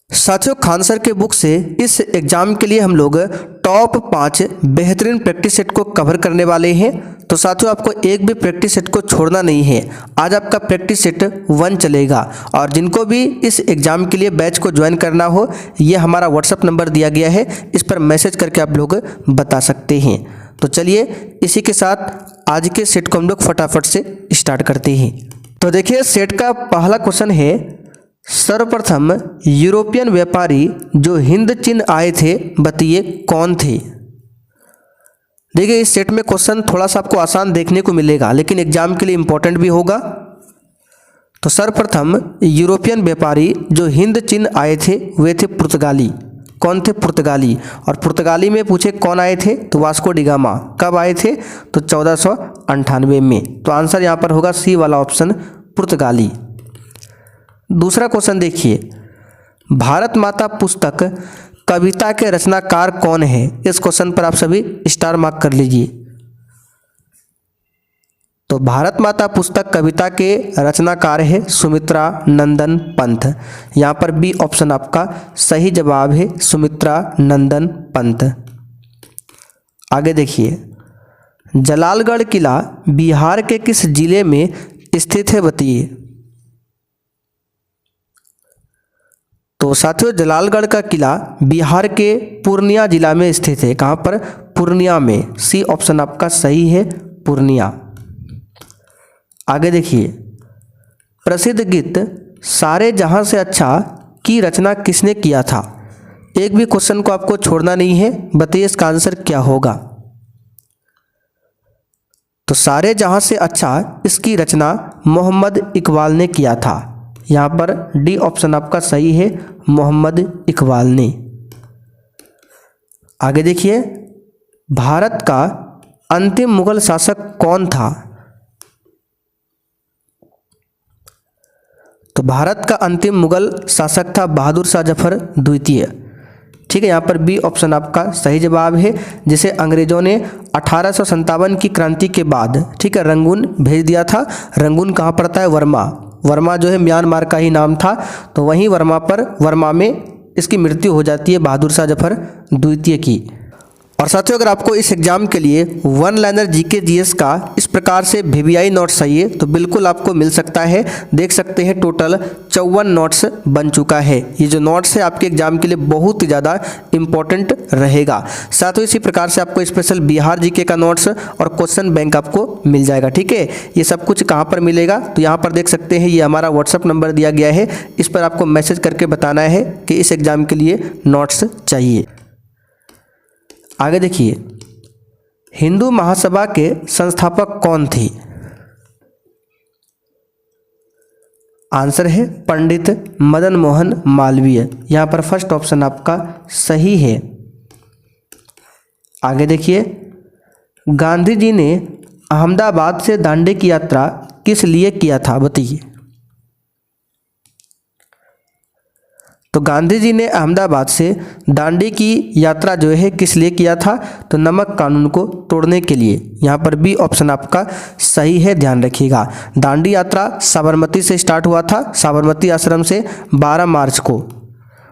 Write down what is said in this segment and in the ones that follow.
साथियों, खान सर के बुक से इस एग्ज़ाम के लिए हम लोग टॉप 5 बेहतरीन प्रैक्टिस सेट को कवर करने वाले हैं। तो साथियों, आपको एक भी प्रैक्टिस सेट को छोड़ना नहीं है। आज आपका प्रैक्टिस सेट 1 चलेगा और जिनको भी इस एग्ज़ाम के लिए बैच को ज्वाइन करना हो, ये हमारा व्हाट्सअप नंबर दिया गया है, इस पर मैसेज करके आप लोग बता सकते हैं। तो चलिए इसी के साथ आज के सेट को हम लोग फटाफट से स्टार्ट करते हैं। तो देखिए, सेट का पहला क्वेश्चन है, सर्वप्रथम यूरोपियन व्यापारी जो हिंद चीन आए थे, बताइए कौन थे। देखिए, इस सेट में क्वेश्चन थोड़ा सा आपको आसान देखने को मिलेगा, लेकिन एग्जाम के लिए इंपॉर्टेंट भी होगा। तो सर्वप्रथम यूरोपियन व्यापारी जो हिंद चीन आए थे वे थे पुर्तगाली। कौन थे? पुर्तगाली। और पुर्तगाली में पूछे कौन आए थे, तो वास्को डी गामा। कब आए थे? तो 1498 में। तो आंसर यहाँ पर होगा सी वाला ऑप्शन, पुर्तगाली। दूसरा क्वेश्चन देखिए, भारत माता पुस्तक कविता के रचनाकार कौन है। इस क्वेश्चन पर आप सभी स्टार मार्क कर लीजिए। तो भारत माता पुस्तक कविता के रचनाकार है सुमित्रा नंदन पंत। यहाँ पर बी ऑप्शन आपका सही जवाब है, सुमित्रा नंदन पंत। आगे देखिए, जलालगढ़ किला बिहार के किस जिले में स्थित है, बताइए। तो साथियों, जलालगढ़ का किला बिहार के पूर्णिया जिला में स्थित है। कहाँ पर? पूर्णिया में। सी ऑप्शन आपका सही है, पूर्णिया। आगे देखिए, प्रसिद्ध गीत सारे जहां से अच्छा की रचना किसने किया था। एक भी क्वेश्चन को आपको छोड़ना नहीं है, बताइए इसका आंसर क्या होगा। तो सारे जहां से अच्छा इसकी रचना मोहम्मद इकबाल ने किया था। यहाँ पर डी ऑप्शन आपका सही है, मोहम्मद इकबाल ने। आगे देखिए, भारत का अंतिम मुगल शासक कौन था। तो भारत का अंतिम मुगल शासक था बहादुर शाह जफर द्वितीय। ठीक है, यहाँ पर बी ऑप्शन आपका सही जवाब है, जिसे अंग्रेजों ने 1857 की क्रांति के बाद, ठीक है, रंगून भेज दिया था। रंगून कहाँ पड़ता है? वर्मा। वर्मा जो है म्यांमार का ही नाम था, तो वहीं वर्मा में इसकी मृत्यु हो जाती है बहादुर शाह जफर द्वितीय की। और साथियों, अगर आपको इस एग्जाम के लिए 1 लाइनर जीके जीएस का इस प्रकार से वीवीआई नोट्स चाहिए तो बिल्कुल आपको मिल सकता है। देख सकते हैं टोटल 54 नोट्स बन चुका है। ये जो नोट्स है आपके एग्जाम के लिए बहुत ही ज़्यादा इंपॉर्टेंट रहेगा। साथ ही इसी प्रकार से आपको स्पेशल बिहार जीके का नोट्स और क्वेश्चन बैंक आपको मिल जाएगा। ठीक है, ये सब कुछ कहाँ पर मिलेगा, तो यहाँ पर देख सकते हैं, ये हमारा व्हाट्सअप नंबर दिया गया है, इस पर आपको मैसेज करके बताना है कि इस एग्जाम के लिए नोट्स चाहिए। आगे देखिए, हिंदू महासभा के संस्थापक कौन थे। आंसर है पंडित मदन मोहन मालवीय। यहाँ पर फर्स्ट ऑप्शन आपका सही है। आगे देखिए, गांधी जी ने अहमदाबाद से दांडी की यात्रा किस लिए किया था, बताइए। तो गांधी जी ने अहमदाबाद से दांडी की यात्रा जो है किस लिए किया था, तो नमक कानून को तोड़ने के लिए। यहाँ पर बी ऑप्शन आपका सही है, ध्यान रखिएगा। दांडी यात्रा साबरमती से स्टार्ट हुआ था, साबरमती आश्रम से 12 मार्च को,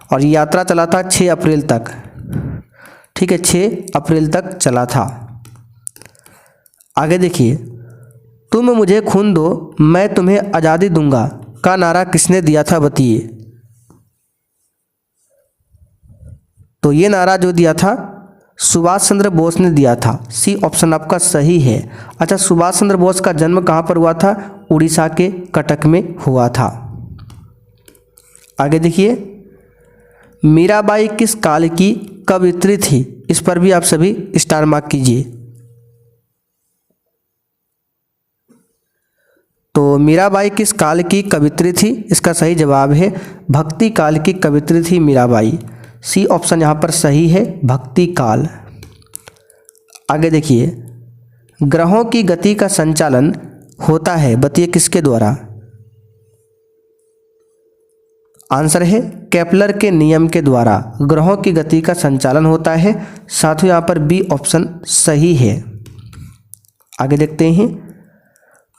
और ये यात्रा चला था 6 अप्रैल तक। ठीक है, 6 अप्रैल तक चला था। आगे देखिए, तुम मुझे खून दो मैं तुम्हें आज़ादी दूंगा का नारा किसने दिया था, बताइए। तो ये नारा जो दिया था सुभाष चंद्र बोस ने दिया था। सी ऑप्शन आपका सही है। अच्छा, सुभाष चंद्र बोस का जन्म कहाँ पर हुआ था? उड़ीसा के कटक में हुआ था। आगे देखिए, मीराबाई किस काल की कवयित्री थी, इस पर भी आप सभी स्टार मार्क कीजिए। तो मीराबाई किस काल की कवयित्री थी, इसका सही जवाब है भक्ति काल की कवयित्री थी मीराबाई। सी ऑप्शन यहाँ पर सही है, भक्ति काल। आगे देखिए, ग्रहों की गति का संचालन होता है, बताइए किसके द्वारा। आंसर है केपलर के नियम के द्वारा ग्रहों की गति का संचालन होता है। साथ ही यहाँ पर बी ऑप्शन सही है। आगे देखते हैं,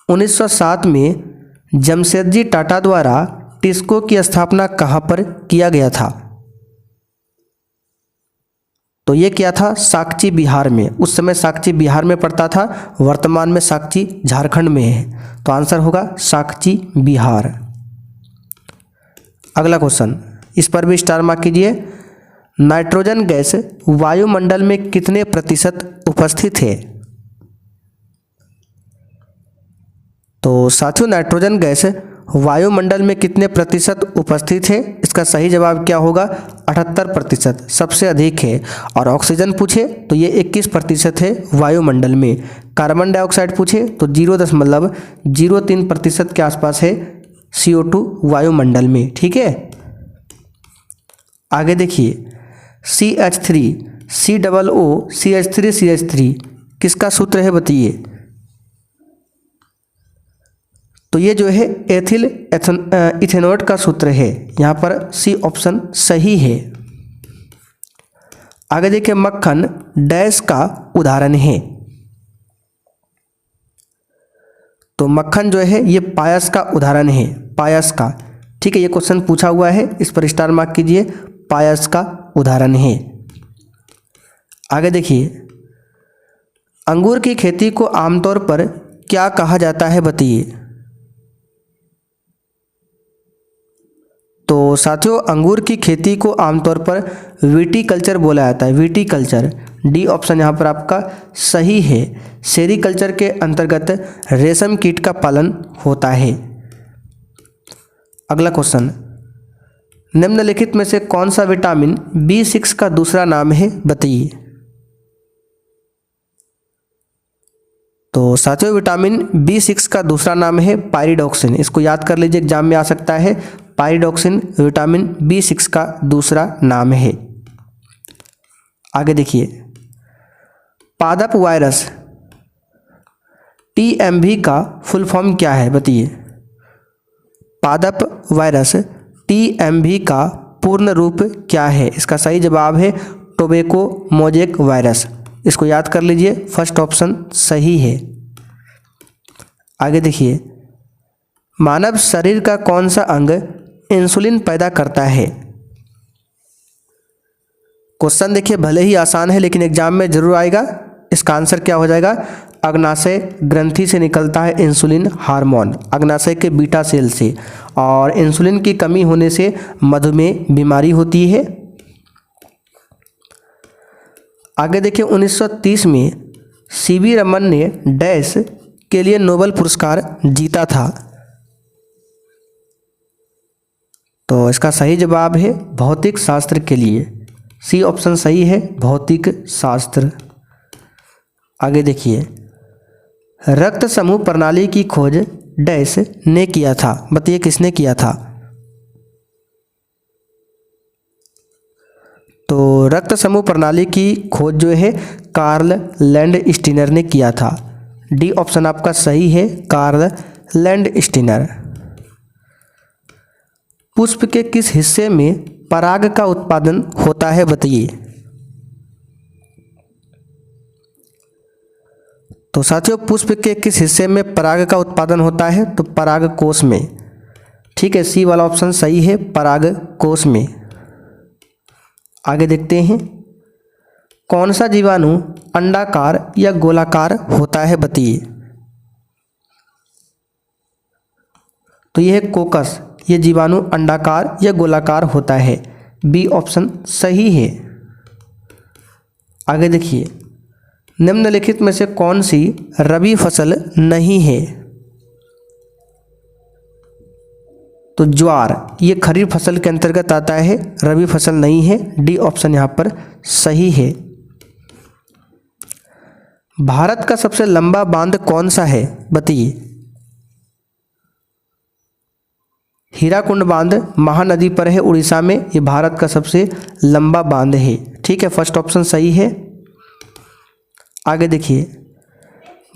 1907 में जमशेदजी टाटा द्वारा टिस्को की स्थापना कहाँ पर किया गया था। तो ये क्या था, साकची बिहार में, उस समय साकची बिहार में पड़ता था, वर्तमान में साकची झारखंड में है। तो आंसर होगा साकची बिहार। अगला क्वेश्चन, इस पर भी स्टार मार्क कीजिए। नाइट्रोजन गैस वायुमंडल में कितने प्रतिशत उपस्थित है? तो साथियों, नाइट्रोजन गैस वायुमंडल में कितने प्रतिशत उपस्थित है? इसका सही जवाब क्या होगा? 78%, सबसे अधिक है। और ऑक्सीजन पूछे तो ये 21% है वायुमंडल में। कार्बन डाइऑक्साइड पूछे तो 0.03% के आसपास है CO2 वायुमंडल में। ठीक है, आगे देखिए, CH3 COO CH3 किसका सूत्र है बताइए? तो ये जो है एथिल इथेनॉल का सूत्र है। यहाँ पर सी ऑप्शन सही है। आगे देखिए, मक्खन डैश का उदाहरण है। तो मक्खन जो है ये पायस का उदाहरण है, पायस का। ठीक है, ये क्वेश्चन पूछा हुआ है, इस पर स्टार मार्क कीजिए, पायस का उदाहरण है। आगे देखिए, अंगूर की खेती को आमतौर पर क्या कहा जाता है बताइए? तो साथियों, अंगूर की खेती को आमतौर पर विटीकल्चर बोला जाता है, विटीकल्चर। डी ऑप्शन यहाँ पर आपका सही है। सेरीकल्चर के अंतर्गत रेशम कीट का पालन होता है। अगला क्वेश्चन, निम्नलिखित में से कौन सा विटामिन B6 का दूसरा नाम है बताइए? तो साथियों, विटामिन B6 का दूसरा नाम है पायरिडॉक्सिन। इसको याद कर लीजिए, एग्जाम में आ सकता है। पायरिडॉक्सिन विटामिन B6 का दूसरा नाम है। आगे देखिए, पादप वायरस TMV का फुल फॉर्म क्या है बताइए? पादप वायरस TMV का पूर्ण रूप क्या है? इसका सही जवाब है टोबैको मोजेक वायरस। इसको याद कर लीजिए, फर्स्ट ऑप्शन सही है। आगे देखिए, मानव शरीर का कौन सा अंग इंसुलिन पैदा करता है? क्वेश्चन देखिए भले ही आसान है, लेकिन एग्जाम में जरूर आएगा। इसका आंसर क्या हो जाएगा? अग्नाशय ग्रंथि से निकलता है इंसुलिन हार्मोन, अग्नाशय के बीटा सेल से। और इंसुलिन की कमी होने से मधुमेह बीमारी होती है। आगे देखिए, 1930 में CV रमन ने डैश के लिए नोबेल पुरस्कार जीता था? तो इसका सही जवाब है भौतिक शास्त्र के लिए। सी ऑप्शन सही है, भौतिक शास्त्र। आगे देखिए, रक्त समूह प्रणाली की खोज डैश ने किया था? बताइए किसने किया था? तो रक्त समूह प्रणाली की खोज जो है कार्ल लैंडस्टीनर ने किया था। डी ऑप्शन आपका सही है, कार्ल लैंडस्टीनर। पुष्प के किस हिस्से में पराग का उत्पादन होता है बताइए? तो साथियों, पुष्प के किस हिस्से में पराग का उत्पादन होता है? तो पराग कोश में। ठीक है, सी वाला ऑप्शन सही है, पराग कोश में। आगे देखते हैं, कौन सा जीवाणु अंडाकार या गोलाकार होता है बताइए? तो यह है कोकस, ये जीवाणु अंडाकार या गोलाकार होता है। बी ऑप्शन सही है। आगे देखिए, निम्नलिखित में से कौन सी रबी फसल नहीं है? तो ज्वार ये खरीफ फसल के अंतर्गत आता है, रबी फसल नहीं है। डी ऑप्शन यहाँ पर सही है। भारत का सबसे लंबा बांध कौन सा है बताइए? हीराकुंड बांध महानदी पर है उड़ीसा में, ये भारत का सबसे लंबा बांध है। ठीक है, फर्स्ट ऑप्शन सही है। आगे देखिए,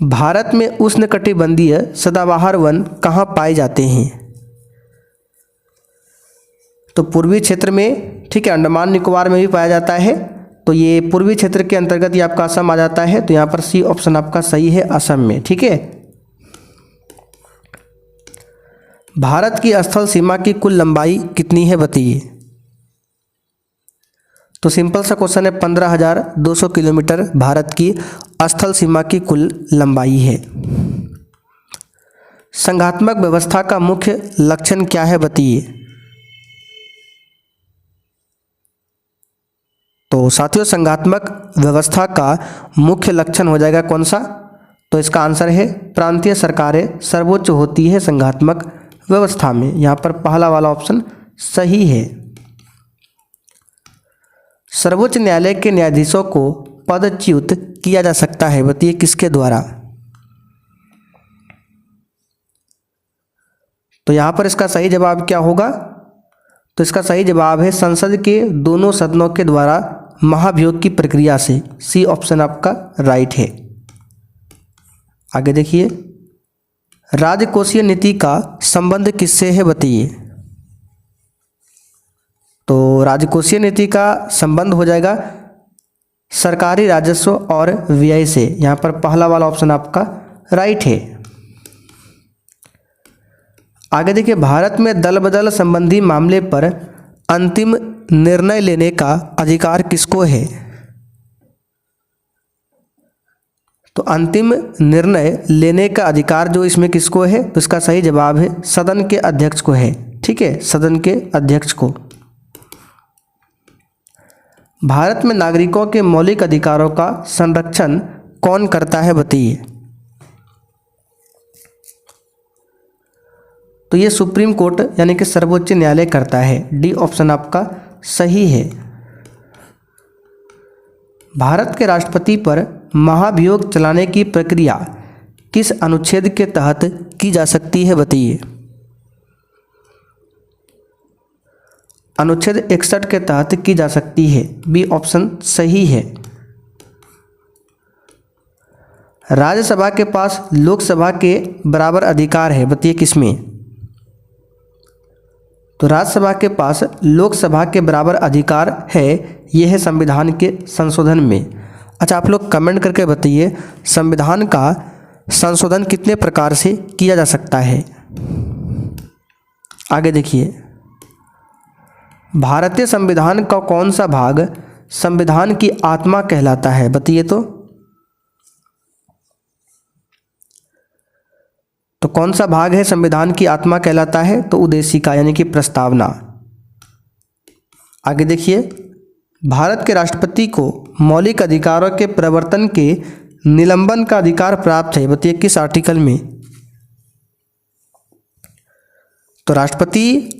भारत में उष्णकटिबंधीय सदाबहार वन कहाँ पाए जाते हैं? तो पूर्वी क्षेत्र में, ठीक है, अंडमान निकोबार में भी पाया जाता है। तो ये पूर्वी क्षेत्र के अंतर्गत ये आपका असम आ जाता है। तो यहाँ पर सी ऑप्शन आपका सही है, असम में। ठीक है, भारत की स्थल सीमा की कुल लंबाई कितनी है बताइए? तो सिंपल सा क्वेश्चन है, 15,200 किलोमीटर भारत की स्थल सीमा की कुल लंबाई है। संघात्मक व्यवस्था का मुख्य लक्षण क्या है बताइए। तो साथियों, संघात्मक व्यवस्था का मुख्य लक्षण हो जाएगा कौन सा, तो इसका आंसर है प्रांतीय सरकारें सर्वोच्च होती है संघात्मक व्यवस्था में। यहाँ पर पहला वाला ऑप्शन सही है। सर्वोच्च न्यायालय के न्यायाधीशों को पदच्युत किया जा सकता है बताइए किसके द्वारा। तो यहाँ पर इसका सही जवाब क्या होगा, तो इसका सही जवाब है संसद के दोनों सदनों के द्वारा महाभियोग की प्रक्रिया से। सी ऑप्शन आपका राइट है। आगे देखिए, राजकोषीय नीति का संबंध किससे है बताइए। तो राजकोषीय नीति का संबंध हो जाएगा सरकारी राजस्व और व्यय से। यहाँ पर पहला वाला ऑप्शन आपका राइट है। आगे देखिए, भारत में दल बदल संबंधी मामले पर अंतिम निर्णय लेने का अधिकार किसको है। तो अंतिम निर्णय लेने का अधिकार जो इसमें किसको है, तो इसका सही जवाब है सदन के अध्यक्ष को है। ठीक है, सदन के अध्यक्ष को। भारत में नागरिकों के मौलिक अधिकारों का संरक्षण कौन करता है बताइए। तो ये सुप्रीम कोर्ट यानी कि सर्वोच्च न्यायालय करता है। डी ऑप्शन आपका सही है। भारत के राष्ट्रपति पर महाभियोग चलाने की प्रक्रिया किस अनुच्छेद के तहत की जा सकती है बताइए। अनुच्छेद 61 के तहत की जा सकती है। बी ऑप्शन सही है। राज्यसभा के पास लोकसभा के बराबर अधिकार है बताइए किसमें। तो राज्यसभा के पास लोकसभा के बराबर अधिकार है, यह है संविधान के संशोधन में। अच्छा, आप लोग कमेंट करके बताइए संविधान का संशोधन कितने प्रकार से किया जा सकता है। आगे देखिए, भारतीय संविधान का कौन सा भाग संविधान की आत्मा कहलाता है बताइए। तो कौन सा भाग है संविधान की आत्मा कहलाता है, तो उद्देशिका यानी कि प्रस्तावना। आगे देखिए, भारत के राष्ट्रपति को मौलिक अधिकारों के प्रवर्तन के निलंबन का अधिकार प्राप्त है बताइए किस आर्टिकल में। तो राष्ट्रपति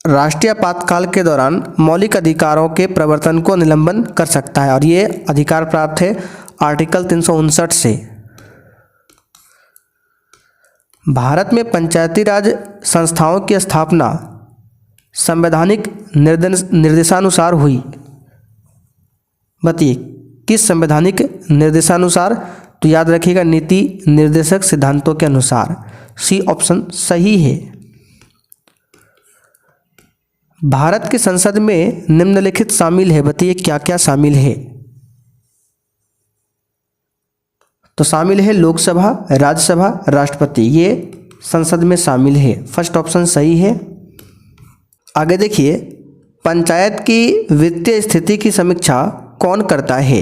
राष्ट्रीय आपातकाल के दौरान मौलिक अधिकारों के प्रवर्तन को निलंबन कर सकता है और ये अधिकार प्राप्त है आर्टिकल 359 से। भारत में पंचायती राज संस्थाओं की स्थापना संवैधानिक निर्देशानुसार हुई बताइए किस संवैधानिक निर्देशानुसार। तो याद रखिएगा नीति निर्देशक सिद्धांतों के अनुसार। सी ऑप्शन सही है। भारत की संसद में निम्नलिखित शामिल है बताइए क्या क्या शामिल है। तो शामिल है लोकसभा, राज्यसभा, राष्ट्रपति, ये संसद में शामिल है। फर्स्ट ऑप्शन सही है। आगे देखिए, पंचायत की वित्तीय स्थिति की समीक्षा कौन करता है।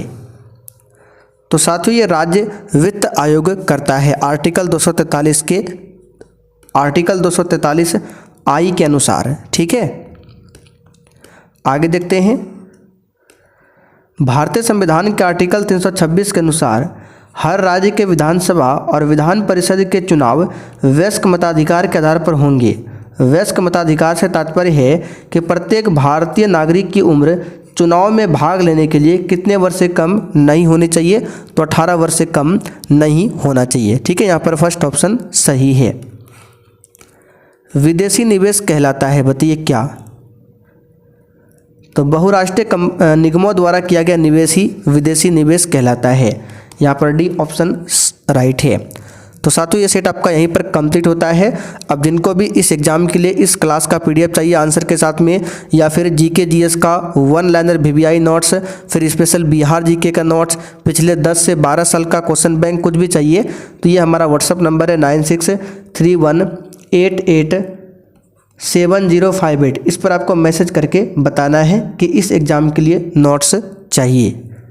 तो साथियों ये राज्य वित्त आयोग करता है आर्टिकल 243 आई के अनुसार। ठीक है, आगे देखते हैं। भारतीय संविधान के आर्टिकल 326 के अनुसार हर राज्य के विधानसभा और विधान परिषद के चुनाव वयस्क मताधिकार के आधार पर होंगे। वयस्क मताधिकार से तात्पर्य है कि प्रत्येक भारतीय नागरिक की उम्र चुनाव में भाग लेने के लिए कितने वर्ष से कम नहीं होनी चाहिए, तो 18 वर्ष से कम नहीं होना चाहिए। ठीक है, यहाँ पर फर्स्ट ऑप्शन सही है। विदेशी निवेश कहलाता है बताइए क्या। तो बहुराष्ट्रीय निगमों द्वारा किया गया निवेश ही विदेशी निवेश कहलाता है। यहाँ पर डी ऑप्शन राइट है। तो साथियों ये सेट आपका यहीं पर कंप्लीट होता है। अब जिनको भी इस एग्ज़ाम के लिए इस क्लास का पीडीएफ चाहिए आंसर के साथ में, या फिर जीके जीएस का वन लाइनर वीवीआई नोट्स, फिर स्पेशल बिहार जीके का नोट्स, पिछले 10 से 12 साल का क्वेश्चन बैंक कुछ भी चाहिए, तो ये हमारा व्हाट्सअप नंबर है 963188 7058 इस पर आपको मैसेज करके बताना है कि इस एग्ज़ाम के लिए नोट्स चाहिए।